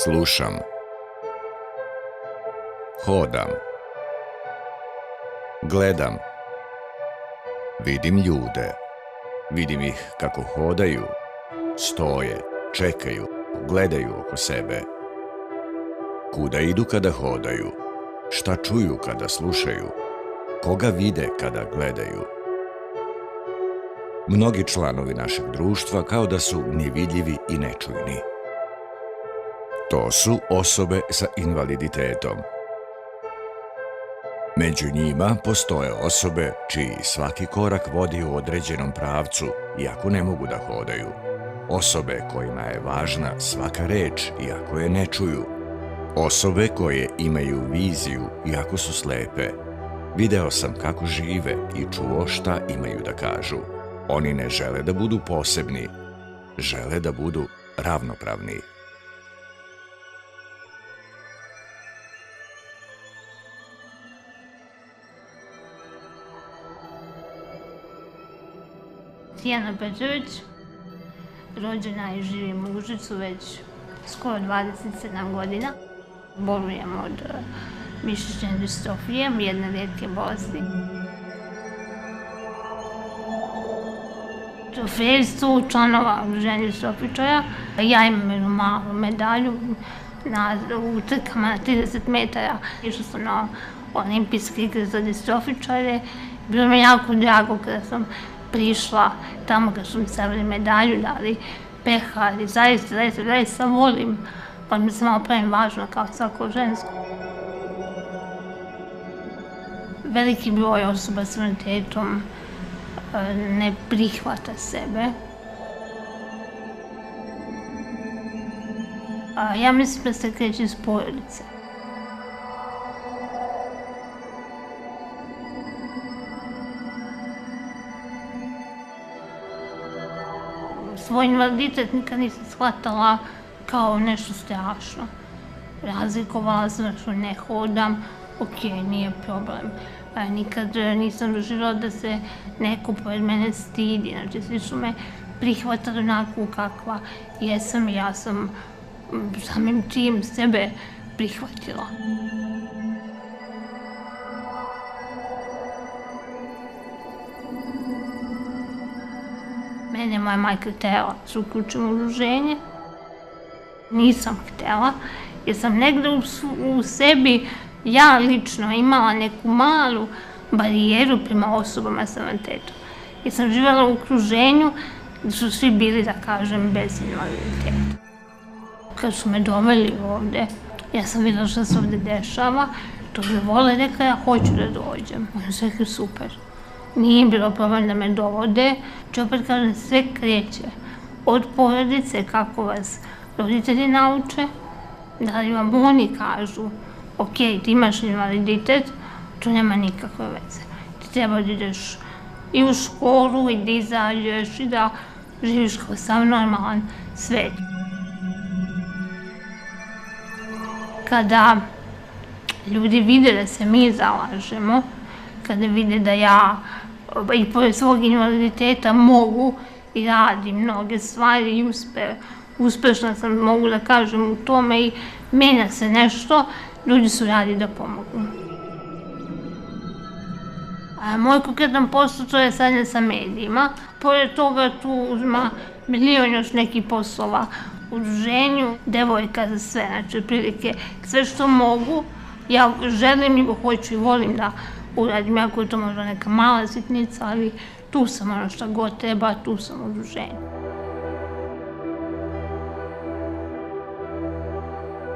Slušam. Hodam. Gledam. Vidim ljude. Vidim ih kako hodaju, stoje, čekaju, gledaju oko sebe. Kuda idu kada hodaju? Šta čuju kada slušaju? Koga vide kada gledaju? Mnogi članovi našeg društva kao da su nevidljivi i nečujni. To su osobe sa invaliditetom. Među njima postoje osobe čiji svaki korak vodi u određenom pravcu, iako ne mogu da hodaju. Osobe kojima je važna svaka reč, iako je ne čuju. Osobe koje imaju viziju, iako su slepe. Video sam kako žive i čuo šta imaju da kažu. Oni ne žele da budu posebni, žele da budu ravnopravni. Tijana Petrović, rođena i živim u Užicu već skoro 27 godina. Bolujem od mišićne distrofije, jedne rijetke bolesti. Trofejstvo članova Udruženja distrofičara. Ja imam jednu malu medalju u trkama na 30 metara. Išla sam na olimpijske igre za distrofičare. Bilo mi jako drago kada sam prišla tamo kad su mi stavili medalju, dali pehar i zaista volim, pa mi se malo pravim važno kao svako žensko. Veliki broj osoba s invaliditetom ne prihvata sebe. Ja mislim da se kreće iz porodice. Svoj invaliditet nikad nisam shvatala kao nešto strašno. Razlikovala sam što ne hodam, ok, nije problem. Nikad nisam doživjela da se neko pored mene stidi, znači svi su me prihvatali onako kakva jesam i ja sam samim tim sebe prihvatila. Mene je moja majka htjela da se uključim u udruženje. Nisam htjela jer sam negdje u sebi ja lično imala neku malu barijeru prema osobama s invaliditetom. Jer sam živjela u okruženju gdje su svi bili, da kažem, bez invaliditeta. Kad su me doveli ovdje, ja sam vidjela što se ovdje dešava, to me vole, rekla ja hoću da dođem. Oni su rekli super. Nije bilo problem da me dovode, či opet kažem, sve kreće od porodice, kako vas roditelji nauče, da li vam oni kažu, ok, ti imaš invaliditet, to nema nikakve veze. Ti treba da ideš i u školu, i da izađeš, i da živiš kao sam normalan svet. Kada ljudi vide da se mi zalažemo, kada vide da ja i pored svog invaliditeta mogu i radim mnoge stvari i uspešna sam, mogu da kažem, u tome i menja se nešto, ljudi su radi da pomognu. Moj konkretan posao to je sadnje sa medijima. Pored toga tu uzma milion još nekih poslova u udruženju, devojka za sve, znači otprilike sve što mogu, ja želim i hoću i volim da uradim, jako je to možda neka mala sitnica, ali tu sam ono što god treba, tu sam u udruženju.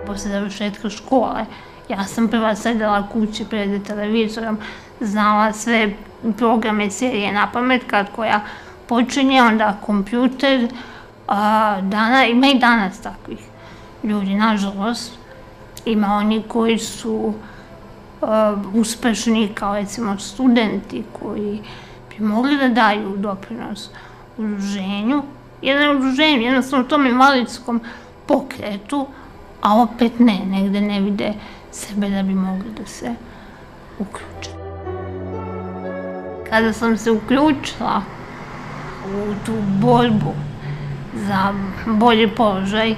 Posle završetka škole, ja sam prva sedela kući pred televizorom, znala sve programe, serije na pamet, kad koja počinje, onda kompjuter, ima i danas takvih ljudi, nažalost. Ima oni koji su uspešni kao recimo studenti koji bi mogli da daju doprinos udruženju. Jednostavno tom invalidskom pokretu, a opet negde ne vide sebe da bi mogli da se uključe. Kada sam se uključila u tu borbu za bolji položaj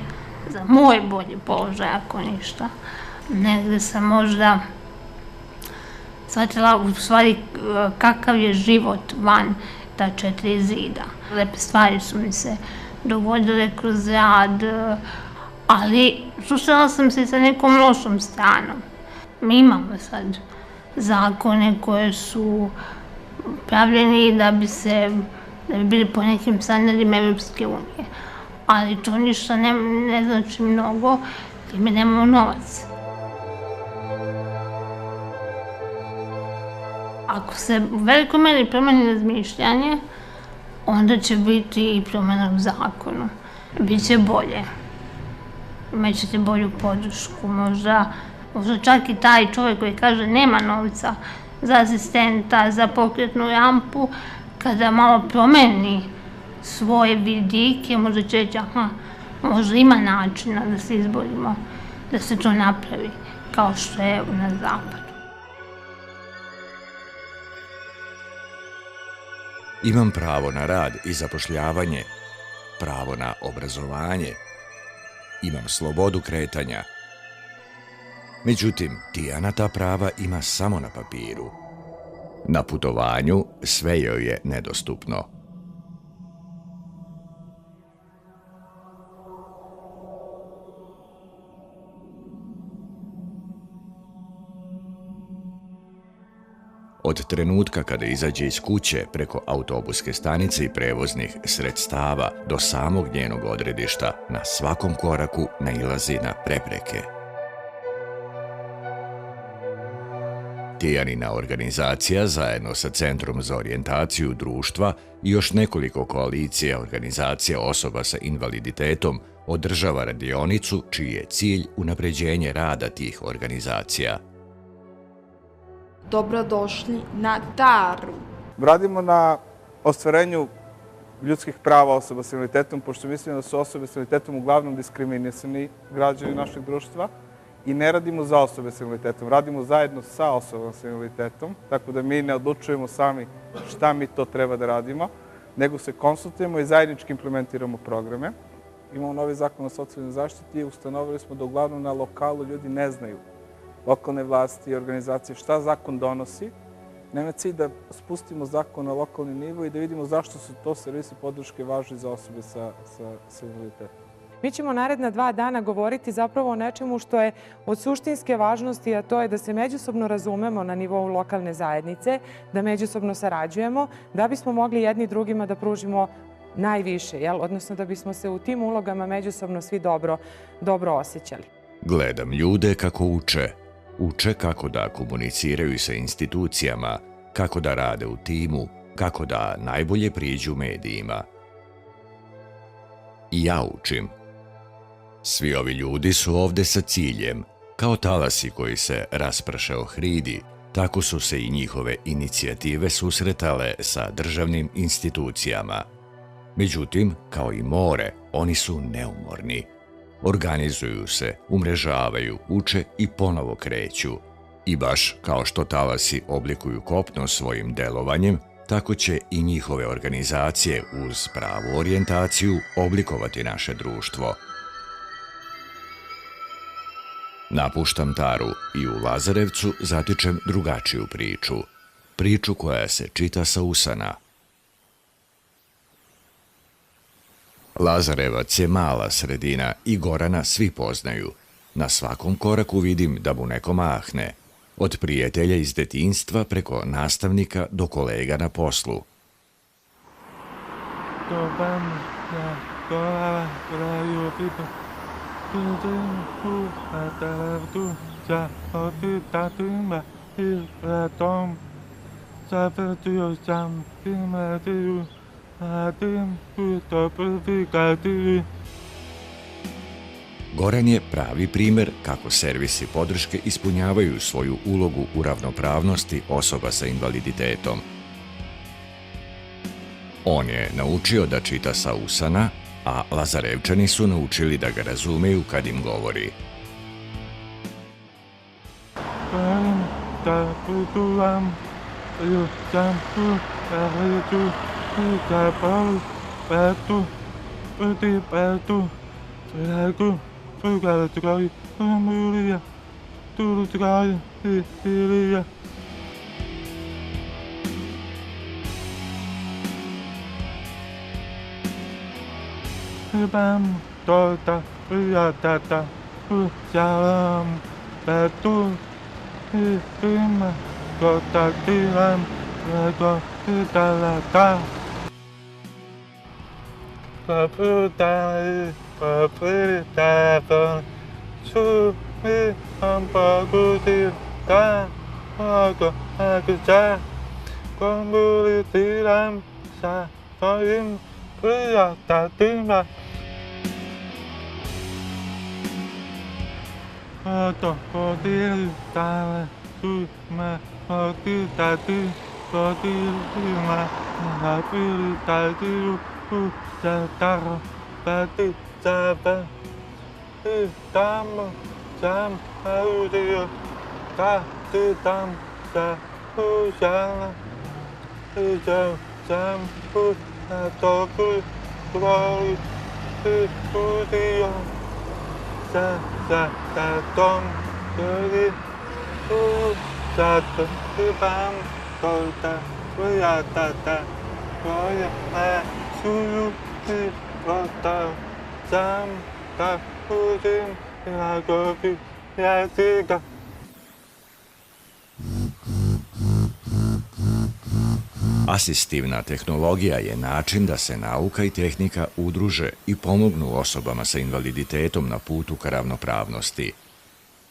za moj bolji položaj, ako ništa. Negde sam možda shvatila u stvari kakav je život van ta 4 zida. Lepe stvari su mi se dogodile kroz rad, ali susrela sam se sa nekom lošom stranom. Mi imamo sad zakone koje su pravljeni da bi bili po nekim standardima Evropske unije. Ali to ništa ne znači mnogo, jer mi nemamo novac. Ako se u velikoj meri promeni razmišljanje, onda će biti i promjena u zakonu. Biće bolje. Imaćete bolju podršku, možda čak i taj čovjek koji kaže nema novca za asistenta, za pokretnu rampu, kada malo promeni svoje vidike, možda će reći, aha, možda ima načina da se izborimo, da se to napravi, kao što je na zapadu. Imam pravo na rad i zapošljavanje, pravo na obrazovanje, imam slobodu kretanja. Međutim, Tijana ta prava ima samo na papiru. Na putovanju sve joj je nedostupno. Od trenutka kada izađe iz kuće preko autobuske stanice i prevoznih sredstava do samog njenog odredišta, na svakom koraku nailazi na prepreke. Tijanina organizacija zajedno sa Centrom za orijentaciju društva i još nekoliko koalicija organizacija osoba sa invaliditetom održava radionicu čiji je cilj unapređenje rada tih organizacija. Dobrodošli na Taru. Radimo na ostvarenju ljudskih prava osoba s invaliditetom, pošto mislim da su osobe s invaliditetom uglavnom diskriminisani građani našeg društva i ne radimo za osobe s invaliditetom, radimo zajedno sa osobama s invaliditetom, tako da mi ne odlučujemo sami šta mi to treba da radimo, nego se konsultujemo i zajednički implementiramo programe. Imamo novi zakon o socijalnoj zaštiti i ustanovili smo da uglavnom na lokalu ljudi ne znaju, lokalne vlasti i organizacije, šta zakon donosi. Nema cilj da spustimo zakon na lokalni nivo i da vidimo zašto su to servisi podrške važni za osobe sa invaliditetom. Mi ćemo naredna 2 dana govoriti zapravo o nečemu što je od suštinske važnosti, a to je da se međusobno razumemo na nivou lokalne zajednice, da međusobno sarađujemo, da bismo mogli jedni drugima da pružimo najviše, odnosno da bismo se u tim ulogama međusobno svi dobro osjećali. Gledam ljude kako uče. Uče kako da komuniciraju sa institucijama, kako da rade u timu, kako da najbolje priđu medijima. I ja učim. Svi ovi ljudi su ovde sa ciljem. Kao talasi koji se rasprše o hridi, tako su se i njihove inicijative susretale sa državnim institucijama. Međutim, kao i more, oni su neumorni. Organizuju se, umrežavaju, uče i ponovo kreću. I baš kao što talasi oblikuju kopno svojim delovanjem, tako će i njihove organizacije uz pravu orijentaciju oblikovati naše društvo. Napuštam Taru i u Lazarevcu zatičem drugačiju priču. Priču koja se čita sa usana. Lazarevac je mala sredina i Gorana svi poznaju. Na svakom koraku vidim da mu neko mahne. Od prijatelja iz detinjstva preko nastavnika do kolega na poslu. Goran je pravi primer kako servisi podrške ispunjavaju svoju ulogu u ravnopravnosti osoba sa invaliditetom. On je naučio da čita sa usana, a Lazarevčani su naučili da ga razumeju kad im govori. Asistivna tehnologija je način da se nauka i tehnika udruže i pomognu osobama sa invaliditetom na putu ka ravnopravnosti.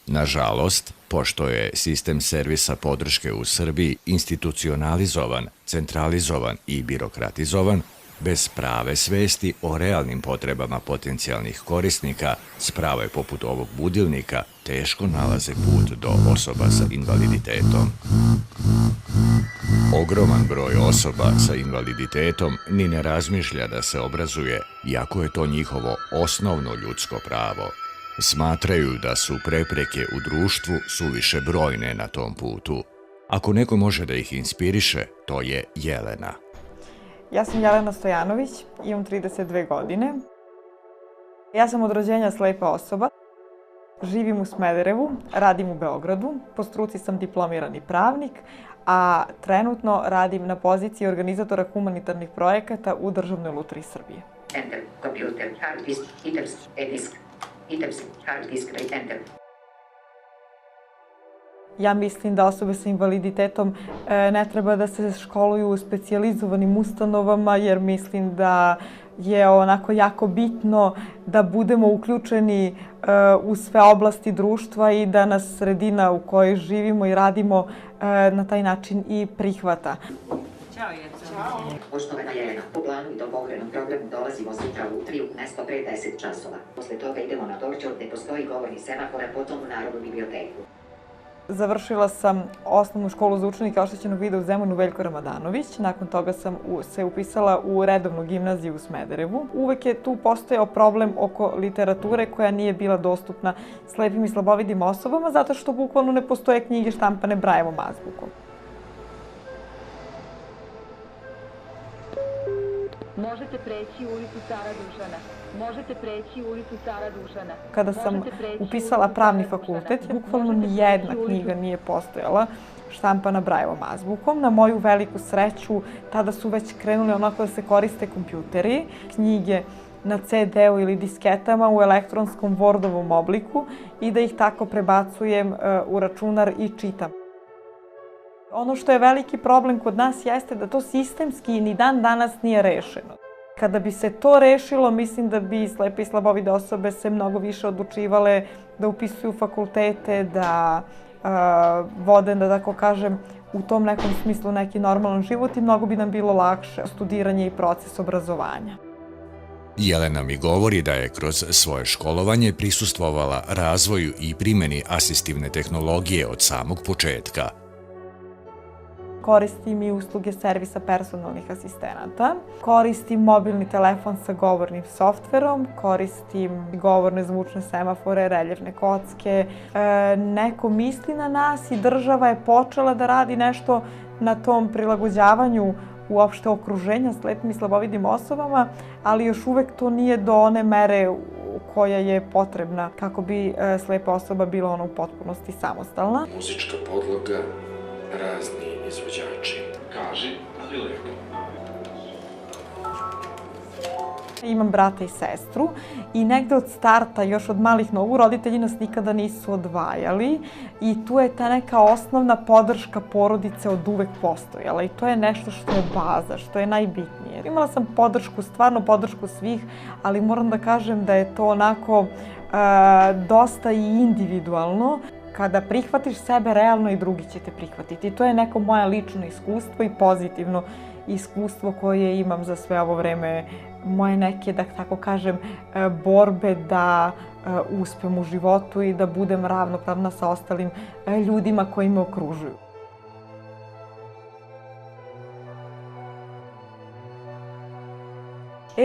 Nažalost, pošto je sistem servisa podrške u Srbiji institucionalizovan, centralizovan i birokratizovan, bez prave svesti o realnim potrebama potencijalnih korisnika, sprave poput ovog budilnika teško nalaze put do osoba sa invaliditetom. Ogroman broj osoba sa invaliditetom ni ne razmišlja da se obrazuje, iako je to njihovo osnovno ljudsko pravo. Smatraju da su prepreke u društvu suviše brojne na tom putu. Ako neko može da ih inspiriše, to je Jelena. Ja sam Jelena Stojanović, imam 32 godine. Ja sam od rođenja slepa osoba. Živim u Smederevu, radim u Beogradu, po struci sam diplomirani pravnik, a trenutno radim na poziciji organizatora humanitarnih projekata u Državnoj lutriji Srbije. Enter, computer, hard disk, items, e-disk, items, hard disk, enter. Ja mislim da osobe sa invaliditetom ne treba da se školuju u specijalizovanim ustanovama, jer mislim da je onako jako bitno da budemo uključeni u sve oblasti društva i da nas sredina u kojoj živimo i radimo na taj način i prihvata. Ćao, Jeca. Poštovana Jelena, po planu i dogovorenom programu dolazimo sutra u Lutriju, mesto pre 10 časova. Posle toga idemo na Dorćol gde postoji govorni semafor, a potom u Narodnu biblioteku. Završila sam osnovnu školu za učenike oštećenog vida u Zemunu Veljko Ramadanović. Nakon toga sam se upisala u redovnu gimnaziju u Smederevu. Uvek je tu postojao problem oko literature koja nije bila dostupna slepim i slabovidim osobama, zato što bukvalno ne postoje knjige štampane Brajevom azbukom. Možete preći ulicu Cara Dušana. Možete preći ulicu Cara Dušana. Kada sam upisala pravni fakultet, bukvalno ni jedna knjiga nije postojala štampana Brajevom azbukom. Na moju veliku sreću, tada su već krenuli onako da se koriste kompjuteri, knjige na CD-u ili disketama u elektronskom Wordovom obliku i da ih tako prebacujem u računar i čitam. Ono što je veliki problem kod nas jeste da to sistemski ni dan danas nije rešeno. Kada bi se to rešilo, mislim da bi slepe i slabovide osobe se mnogo više odlučivale da upisuju fakultete, da vode, da tako kažem, u tom nekom smislu neki normalan život i mnogo bi nam bilo lakše studiranje i proces obrazovanja. Jelena mi govori da je kroz svoje školovanje prisustvovala razvoju i primjeni asistivne tehnologije od samog početka. Koristim i usluge servisa personalnih asistenata. Koristim mobilni telefon sa govornim softverom, koristim govorne zvučne semafore, reljefne kocke. Neko misli na nas i država je počela da radi nešto na tom prilagođavanju uopšte okruženja slepim i slabovidim osobama, ali još uvek to nije do one mere koja je potrebna kako bi slepa osoba bila ona u potpunosti samostalna. Muzička podloga, razni izvođači. Kaži, ali lepo. Imam brata i sestru i negde od starta, još od malih nogu, roditelji nas nikada nisu odvajali i tu je ta neka osnovna podrška porodice od uvek postojala i to je nešto što je baza, što je najbitnije. Imala sam podršku, stvarno podršku svih, ali moram da kažem da je to onako dosta i individualno. Kada prihvatiš sebe, realno i drugi će te prihvatiti. To je neko moje lično iskustvo i pozitivno iskustvo koje imam za sve ovo vreme moje neke, da tako kažem, borbe da uspem u životu i da budem ravnopravna sa ostalim ljudima koji me okružuju.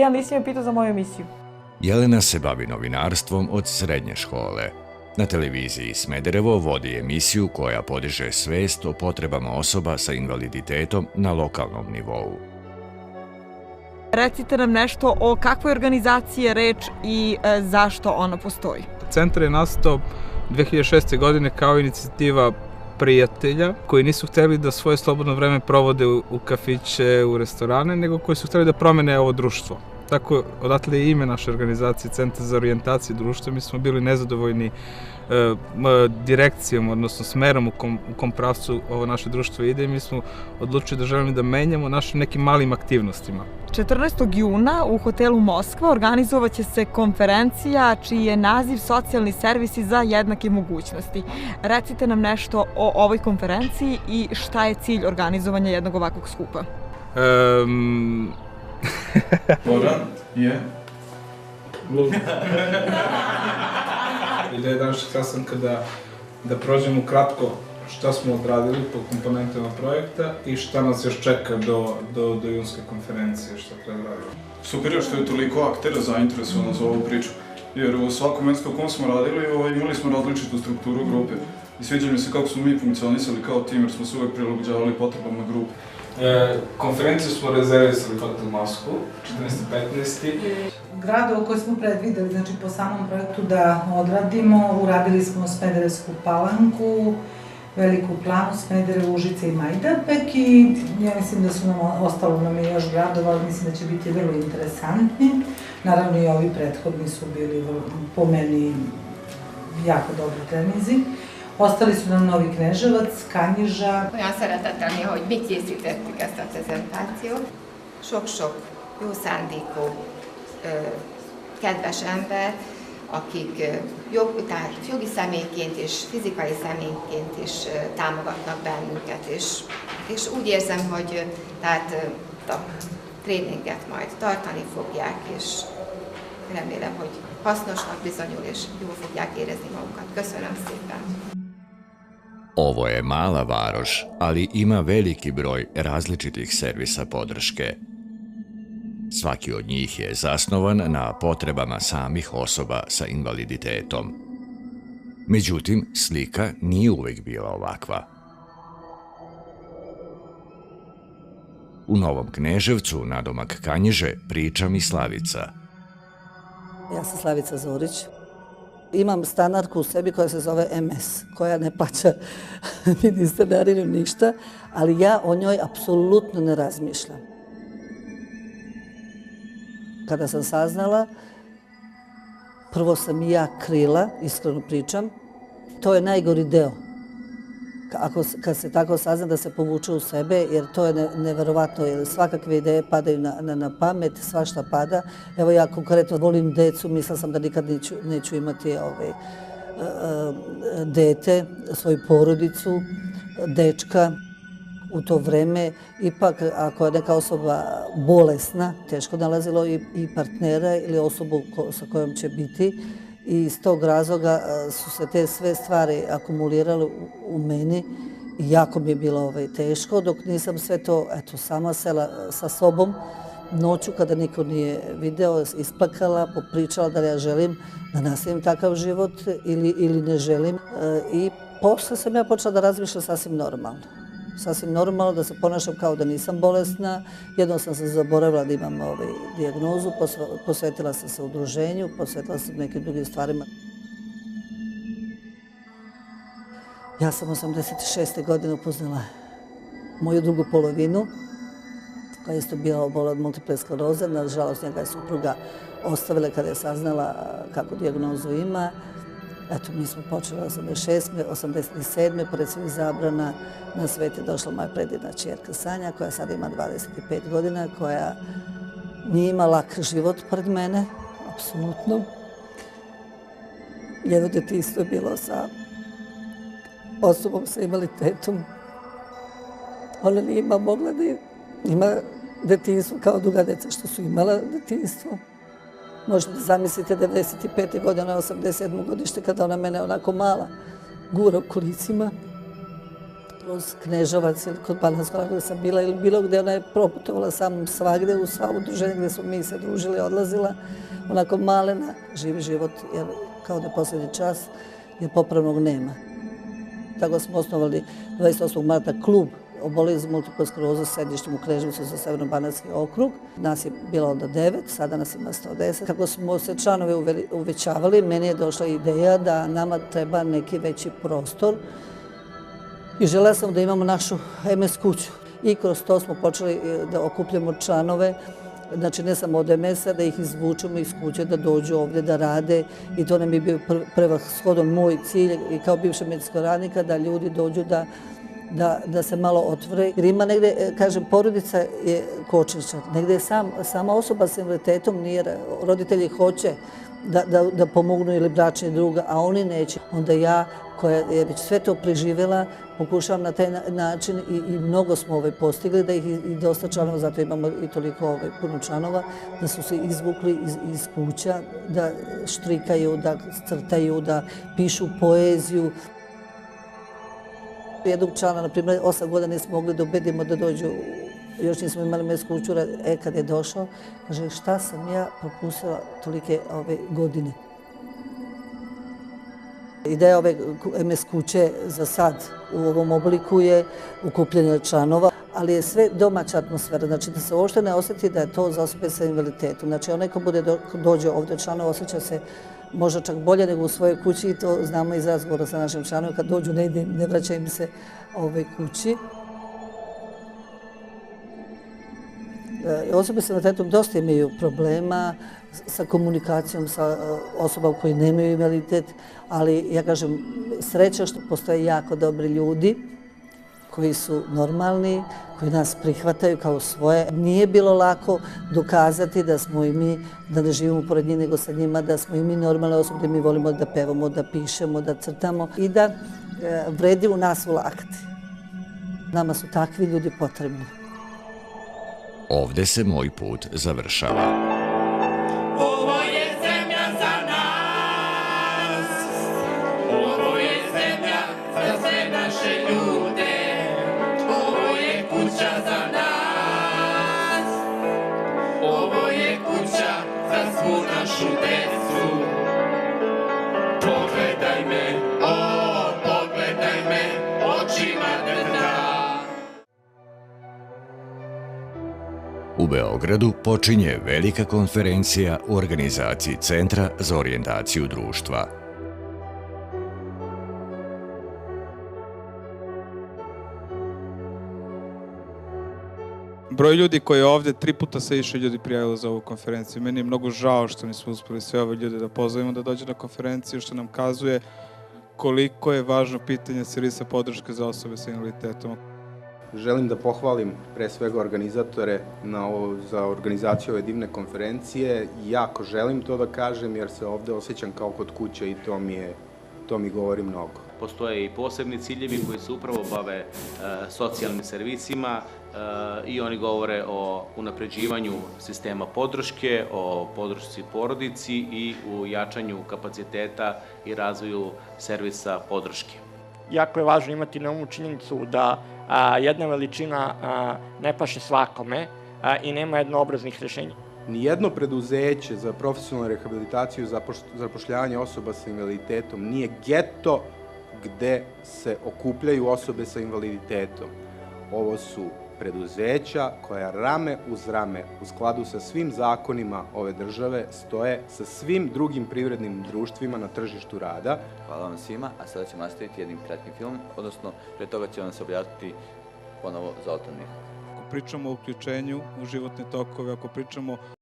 A nisi me pitao za moju emisiju. Jelena se bavi novinarstvom od srednje škole. Na televiziji Smederevo vodi emisiju koja podiže svest o potrebama osoba sa invaliditetom na lokalnom nivou. Recite nam nešto o kakvoj organizaciji je reč i zašto ona postoji. Centar je nastao 2006. godine kao inicijativa prijatelja koji nisu hteli da svoje slobodno vreme provode u kafiće, u restorane, nego koji su hteli da promene ovo društvo. Tako, odatle je ime naše organizacije Centar za orijentaciju društva. Mi smo bili nezadovoljni direkcijom, odnosno smerom u kom pravcu ovo naše društvo ide i mi smo odlučili da želimo da menjamo našim nekim malim aktivnostima. 14. juna u hotelu Moskva organizovaće se konferencija čiji je naziv Socijalni servisi za jednake mogućnosti. Recite nam nešto o ovoj konferenciji i šta je cilj organizovanja jednog ovakvog skupa. Goran je ideja današnjeg sastanka da prođemo kratko šta smo odradili po komponentama projekta i šta nas još čeka do junske konferencije, šta treba raditi. Super je što je toliko aktera zainteresovano za ovu priču, jer u svakom mestu u kom smo radili imali smo različitu strukturu grupe i sviđa mi se kako smo mi funkcionisali kao tim jer smo se uvek prilagođavali potrebama grupe. Konferenciju smo rezervisali hotel Moskvu, 14.15. Gradova koje smo predvideli, znači po samom projektu da odradimo, uradili smo Smederevsku Palanku, Veliku Planu, Smederevo, Užice i Majdanpek i ja mislim da su ostalo nam je još gradova, ali mislim da će biti vrlo interesantni. Naravno i ovi prethodni su bili po meni jako dobri treninzi. Ostali su nam Novi Kneževac, Kanjiža. Olyan szeretettel néha, hogy mi készítettük ezt a prezentációt. Sok-sok jó szándékú, kedves ember, akik jogi személyként és fizikai személyként is támogatnak bennünket, és úgy érzem, hogy tehát a tréninget majd tartani fogják, és remélem, hogy hasznosnak bizonyul, és jól fogják érezni magukat. Köszönöm szépen! Ovo je mala varoš, ali ima veliki broj različitih servisa podrške. Svaki od njih je zasnovan na potrebama samih osoba sa invaliditetom. Međutim, slika nije uvek bila ovakva. U Novom Kneževcu, nadomak Kanjiže, priča mi Slavica. Ja sam Slavica Zorić. Imam stanarku u sebi koja se zove MS, koja ne plaća ni stanarinu, ništa, ali ja o njoj apsolutno ne razmišljam. Kada sam saznala, prvo sam i ja krila, iskreno pričam, to je najgori deo. Kad se tako sazna da se povuče u sebe, jer to je neverovatno, jer svakakve ideje padaju na pamet, svašta pada. Evo ja konkretno volim decu, mislila sam da nikad neću imati dete, svoju porodicu, dečka. U to vreme, ipak, ako je neka osoba bolesna, teško nalazilo i partnera ili osobu sa kojom će biti. I iz tog razloga su se te sve stvari akumulirale u meni i jako mi je bilo teško, dok nisam sve to sama sela sa sobom. Noću, kada niko nije video, isplakala, popričala da li ja želim da nastavim takav život ili ne želim. I posle sam ja počela da razmišljam sasvim normalno. sasvim normalno, da se ponašam kao da nisam bolesna. Jednom sam se zaboravila da imam dijagnozu, posvetila sam se udruženju, posvetila sam nekim drugim stvarima. Ja sam 86. godine upoznala moju drugu polovinu, koja je isto bila obola od multiple skleroze. Nažalost, njega je supruga ostavila kada je saznala kako dijagnozu ima. Eto, mi smo počeli 87. pored svih zabrana, na svet je došla moja predivna ćerka Sanja, koja sada ima 25 godina, koja nije ima lak život pred mene, apsolutno. Njeno detinjstvo je bilo sa osobom sa invaliditetom. Ona nije mogla da ima detinjstvo kao druga deca što su imala detinjstvo. Možete da zamislite 95. godine, 87. godište, kada ona mene onako mala gura u kolicima. Kroz Kneževac ili kod Banatskog gde sam bila ili bilo gde, ona je proputovala sa mnom svagde, u sva udruženja gde smo mi se družili, odlazila. Onako malena, živi život, jer kao da je posljednji čas, jer popravnog nema. Tako smo osnovali 28. marta klub oboleli za multiplu sklerozu s sedištem u Kneževcu za Severno-Banatski okrug. Nas je bilo onda 9, sada nas ima 110. Kako smo se članove uvećavali, meni je došla ideja da nama treba neki veći prostor i želela sam da imamo našu MS kuću. I kroz to smo počeli da okupljamo članove, znači ne samo od MS-a, da ih izvučemo iz kuće, da dođu ovdje, da rade. I to nam je bio prevashodno moj cilj i kao bivša medicinskog radnika, da ljudi dođu da se malo otvore. Jer ima negde, kažem, porodica je kočničar. Negde je sama osoba s invaliditetom, roditelji hoće da pomognu ili bračni druga, a oni neće. Onda ja, koja je već sve to preživjela, pokušavam na taj način i mnogo smo postigli, da ih i dosta članova, zato imamo i toliko puno članova, da su se izvukli iz kuća, da štrikaju, da crtaju, da pišu poeziju. Jednog člana, na primjer, 8 godina nismo mogli da ubedimo da dođu, još nismo imali MS kuću, kad je došao, kaže, šta sam ja propustila tolike ove godine. Ideja ove MS kuće za sad u ovom obliku je ukupljanje članova, ali je sve domaća atmosfera, znači da se uopšte ne osjeti da je to za osobe sa invaliditetom. Znači onaj ko dođe ovdje članova osjeća se možda čak bolje nego u svojoj kući i to znamo iz razgovora sa našim članovima, kad dođu ne vraćaju im se kući. Osobe sa invaliditetom dosta imaju problema sa komunikacijom sa osobama koji nemaju invaliditet, ali ja kažem sreća što postoje jako dobri ljudi koji su normalni, koji nas prihvataju kao svoje. Nije bilo lako dokazati da smo i mi, da ne živimo pored njih nego sa njima, da smo i mi normalne osobe, da mi volimo da pevamo, da pišemo, da crtamo i da vredi u nas ulagati. Nama su takvi ljudi potrebni. Ovde se moj put završava. Ovo je zemlja za nas, ovo je zemlja za sve naše ljude, ovo je kuća za nas, ovo je kuća za svu našu decu. Pogledaj me, pogledaj me, očima drda. U Beogradu počinje velika konferencija u organizaciji Centra za orijentaciju društva. Broj ljudi koji je ovdje, 3 puta se više ljudi prijavilo za ovu konferenciju. Meni je mnogo žao što nismo uspeli sve ove ljude da pozovemo da dođe na konferenciju, što nam kazuje koliko je važno pitanje servisa podrške za osobe sa invaliditetom. Želim da pohvalim pre svega organizatore za organizaciju ove divne konferencije. Jako želim to da kažem jer se ovde osjećam kao kod kuće i to mi govori mnogo. Postoje i posebni ciljevi koji se upravo bave socijalnim servisima i oni govore o unapređivanju sistema podrške, o podršci porodici i u jačanju kapaciteta i razvoju servisa podrške. Jako je važno imati na umu činjenicu da jedna veličina ne paše svakome i nema jednoobraznih rešenja. Nijedno preduzeće za profesionalnu rehabilitaciju i zapošljavanje osoba sa invaliditetom nije geto gde se okupljaju osobe sa invaliditetom. Ovo su preduzeća koja rame uz rame, u skladu sa svim zakonima ove države, stoje sa svim drugim privrednim društvima na tržištu rada. Hvala vam svima, a sada ćemo nastaviti jednim kratkim filmom, odnosno pre toga će vam se objaviti ponovo Zoltan Mihak. Ako pričamo o uključenju u životne tokove, ako pričamo